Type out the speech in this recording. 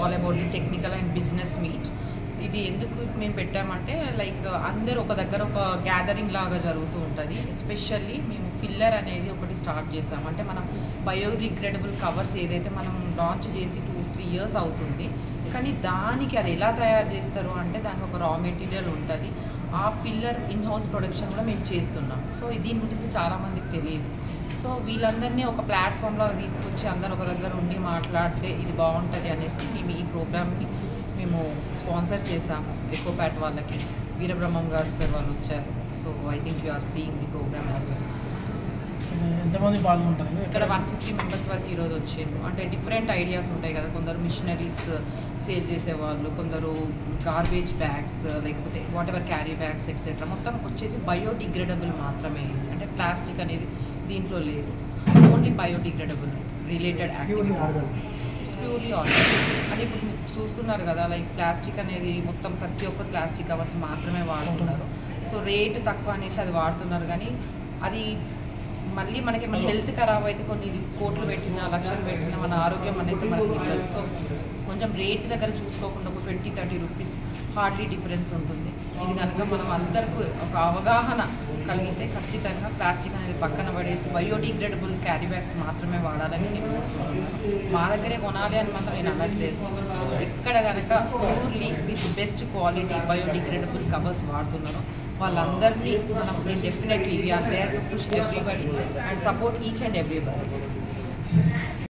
All about the technical and business meet. ఇది ఎందుకు మేము పెట్టామంటే లైక్ అందరు ఒక దగ్గర ఒక గ్యాదరింగ్ లాగా జరుగుతూ ఉంటుంది. ఎస్పెషల్లీ మేము ఫిల్లర్ అనేది ఒకటి స్టార్ట్ చేసాం. అంటే మనం బయోడిగ్రేడబుల్ కవర్స్ ఏదైతే మనం లాంచ్ చేసి 2-3 years అవుతుంది, కానీ దానికి అది ఎలా తయారు చేస్తారు అంటే దానికి ఒక రా మెటీరియల్ ఉంటుంది. ఆ ఫిల్లర్ ఇన్ హౌస్ ప్రొడక్షన్ కూడా మేము చేస్తున్నాం. సో దీని గురించి చాలామందికి తెలియదు. సో వీళ్ళందరినీ ఒక ప్లాట్ఫామ్లాగా తీసుకొచ్చి అందరు ఒక దగ్గర ఉండి మాట్లాడితే ఇది బాగుంటుంది అనేసి మేము ఈ ప్రోగ్రామ్ని మేము స్పాన్సర్ చేసాము. ఎకోప్యాట్ వాళ్ళకి వీరబ్రహ్మం గారు సార్ వాళ్ళు వచ్చారు. So I think you are seeing the programme as well. ఎంతమంది పాల్గొంటారు? ఇక్కడ 150 members వరకు ఈరోజు వచ్చారు. అంటే డిఫరెంట్ ఐడియాస్ ఉంటాయి కదా, కొందరు మిషనరీస్ సేల్ చేసేవాళ్ళు, కొందరు గార్బేజ్ బ్యాగ్స్, లేకపోతే what ever carry bags etcetera. మొత్తం వచ్చేసి బయోడిగ్రేడబుల్ మాత్రమే. అంటే ప్లాస్టిక్ అనేది దీంట్లో లేదు, only biodegradable related activities. It's purely organic. అంటే ఇప్పుడు మీరు చూస్తున్నారు కదా, లైక్ ప్లాస్టిక్ అనేది మొత్తం ప్రతి ఒక్కరు ప్లాస్టిక్ కవర్స్ మాత్రమే వాడుతున్నారు. సో రేటు తక్కువ అనేసి అది వాడుతున్నారు, కానీ అది మళ్ళీ మనకి మన హెల్త్ ఖరాబ్ అయితే కొన్ని కోట్లు పెట్టినా లక్షలు పెట్టినా మన ఆరోగ్యం అనేది మనకు తెలియదు. సో కొంచెం రేట్ దగ్గర చూసుకోకుండా ఒక 20-30 రూపీస్ హార్డ్లీ డిఫరెన్స్ ఉంటుంది. ఇది కనుక మనం అందరికీ ఒక అవగాహన కలిగితే ఖచ్చితంగా ప్లాస్టిక్ అనేది పక్కన పడేసి బయోడిగ్రేడబుల్ క్యారీ బ్యాగ్స్ మాత్రమే వాడాలని నేను మా దగ్గరే కొనాలి అని మాత్రం నేను అనట్లేదు. ఎక్కడ కనుక purely with best quality biodegradable covers వాడుతున్నారో వాళ్ళందరినీ మనం definitely we are there to push everybody and support each and everybody.